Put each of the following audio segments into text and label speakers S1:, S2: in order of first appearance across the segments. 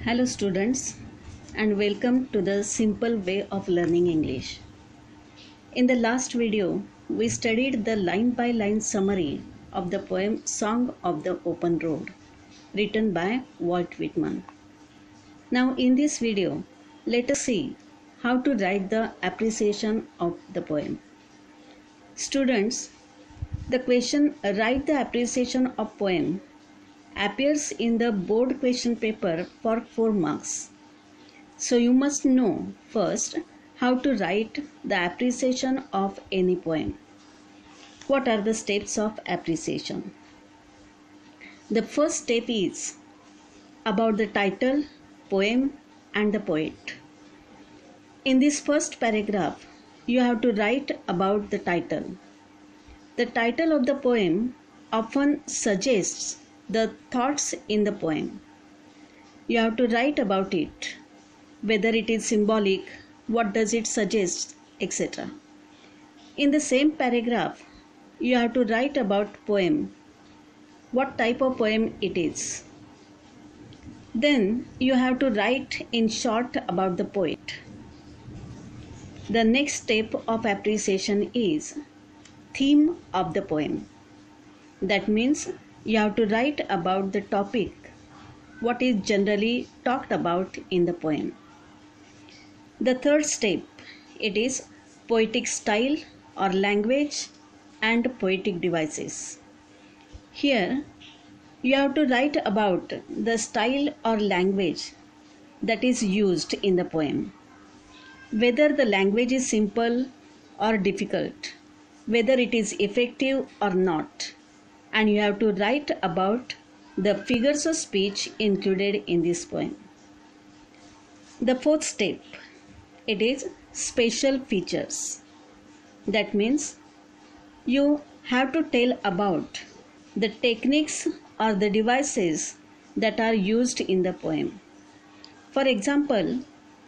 S1: Hello students and welcome to the simple way of learning English. In the last video, we studied the line by line summary of the poem Song of the Open Road written by Walt Whitman. Now in this video, let us see how to write the appreciation of the poem. Students, the question write the appreciation of poem appears in the board question paper for 4 marks. So you must know first how to write the appreciation of any poem. What are the steps of appreciation? The first step is about the title, poem and the poet. In this first paragraph, you have to write about the title. The title of the poem often suggests the thoughts in the poem. You have to write about it, whether it is symbolic, what does it suggest, etc. In the same paragraph, you have to write about poem, what type of poem it is. Then you have to write in short about the poet. The next step of appreciation is theme of the poem. That means you have to write about the topic, what is generally talked about in the poem. The third step, it is poetic style or language and poetic devices. Here, you have to write about the style or language that is used in the poem. Whether the language is simple or difficult, whether it is effective or not. And you have to write about the figures of speech included in this poem. The fourth step, it is special features. That means you have to tell about the techniques or the devices that are used in the poem. For example,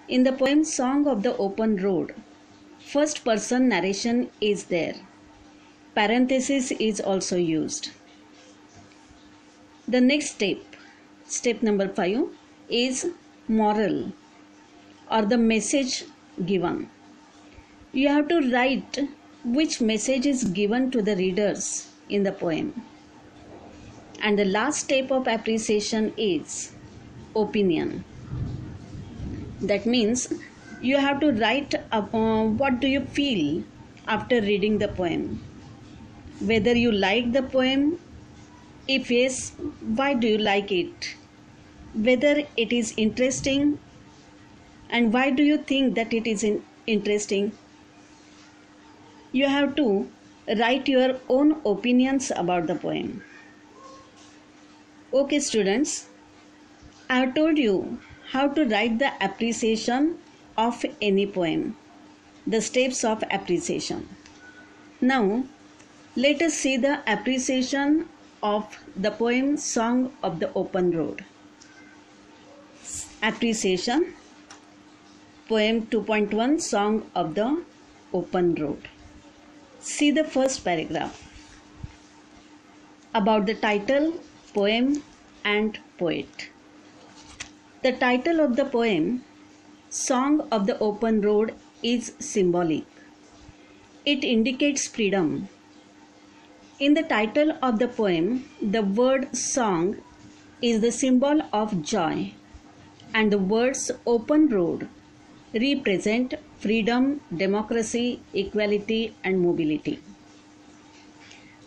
S1: in the poem Song of the Open Road, first person narration is there. Parenthesis is also used. The next step, step number 5, is moral or the message given. You have to write which message is given to the readers in the poem. And the last step of appreciation is opinion. That means you have to write what do you feel after reading the poem. Whether you like the poem, if yes, why do you like it? Whether it is interesting and why do you think that it is interesting? You have to write your own opinions about the poem. Okay students, I have told you how to write the appreciation of any poem, the steps of appreciation. Now, let us see the appreciation of the poem Song of the Open Road. Appreciation, poem 2.1 Song of the Open Road. See the first paragraph about the title, poem and poet. The title of the poem Song of the Open Road is symbolic. It indicates freedom. In the title of the poem, the word song is the symbol of joy, and the words open road represent freedom, democracy, equality, and mobility.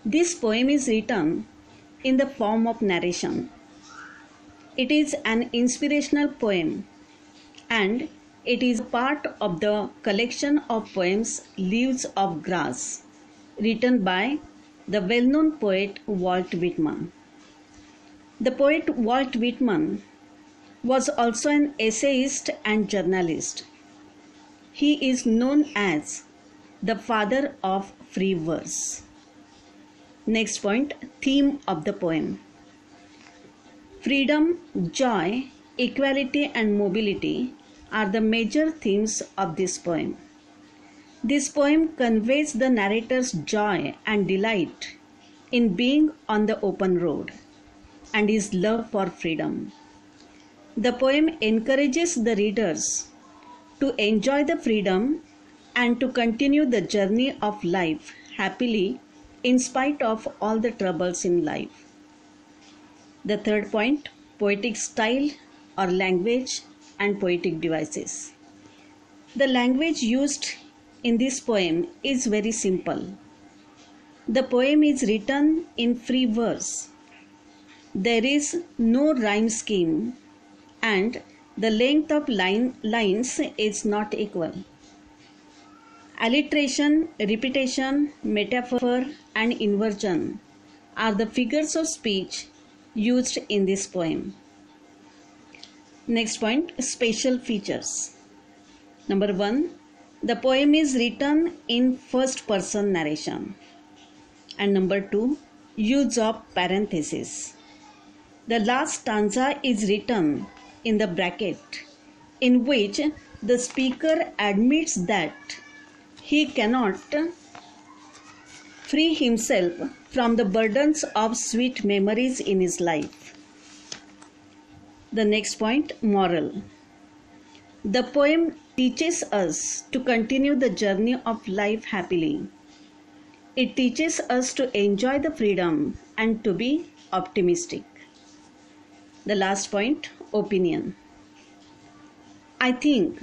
S1: This poem is written in the form of narration. It is an inspirational poem, and it is part of the collection of poems Leaves of Grass, written by the well-known poet Walt Whitman. The poet Walt Whitman was also an essayist and journalist. He is known as the father of free verse. Next point, theme of the poem. Freedom, joy, equality and mobility are the major themes of this poem. This poem conveys the narrator's joy and delight in being on the open road and his love for freedom. The poem encourages the readers to enjoy the freedom and to continue the journey of life happily in spite of all the troubles in life. The third point, poetic style or language and poetic devices. The language used in this poem is very simple. The poem is written in free verse. There is no rhyme scheme and the length of lines is not equal. Alliteration, repetition, metaphor and inversion are the figures of speech used in this poem. Next point, special features. Number 1, the poem is written in first person narration. And number 2, use of parenthesis. The last stanza is written in the bracket in which the speaker admits that he cannot free himself from the burdens of sweet memories in his life. The next point, moral. The poem teaches us to continue the journey of life happily. It teaches us to enjoy the freedom and to be optimistic. The last point, opinion. I think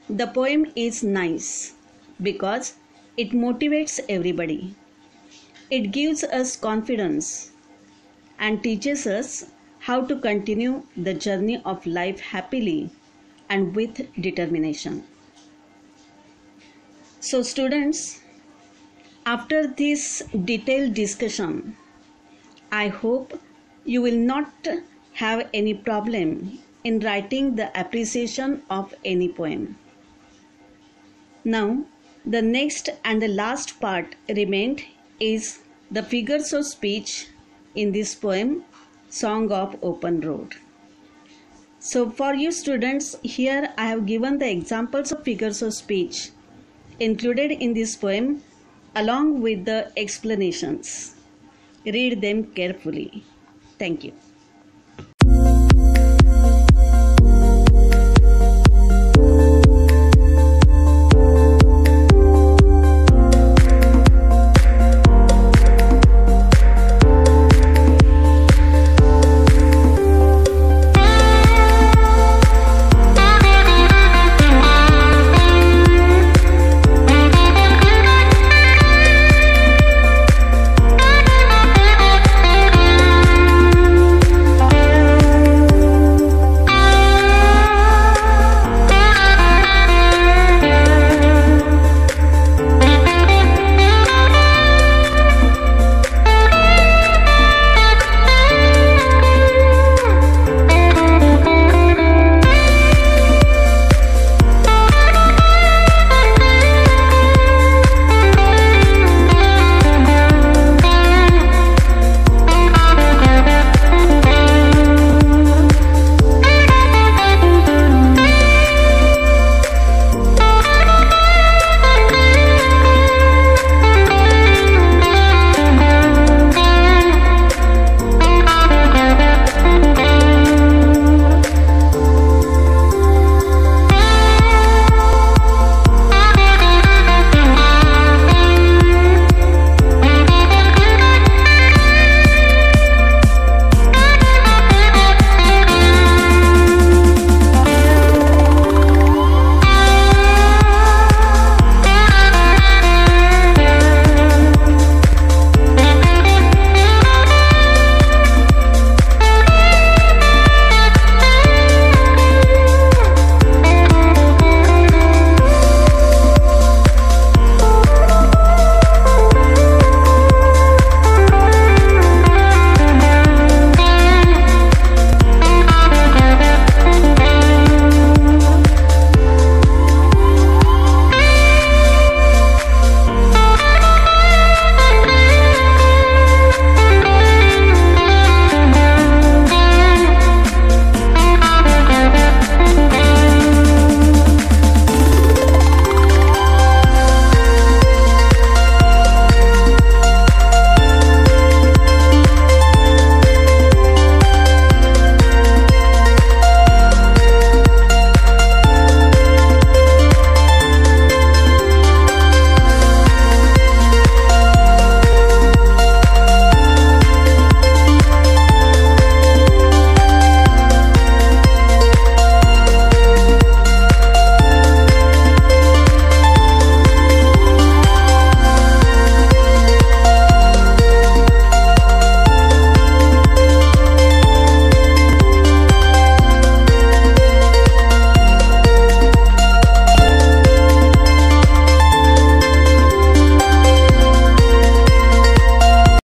S1: the poem is nice because it motivates everybody. It gives us confidence and teaches us how to continue the journey of life happily and with determination. So students, after this detailed discussion, I hope you will not have any problem in writing the appreciation of any poem. Now, the next and the last part remained is the figures of speech in this poem, Song of Open Road. So for you students, here I have given the examples of figures of speech included in this poem along with the explanations. Read them carefully. Thank you.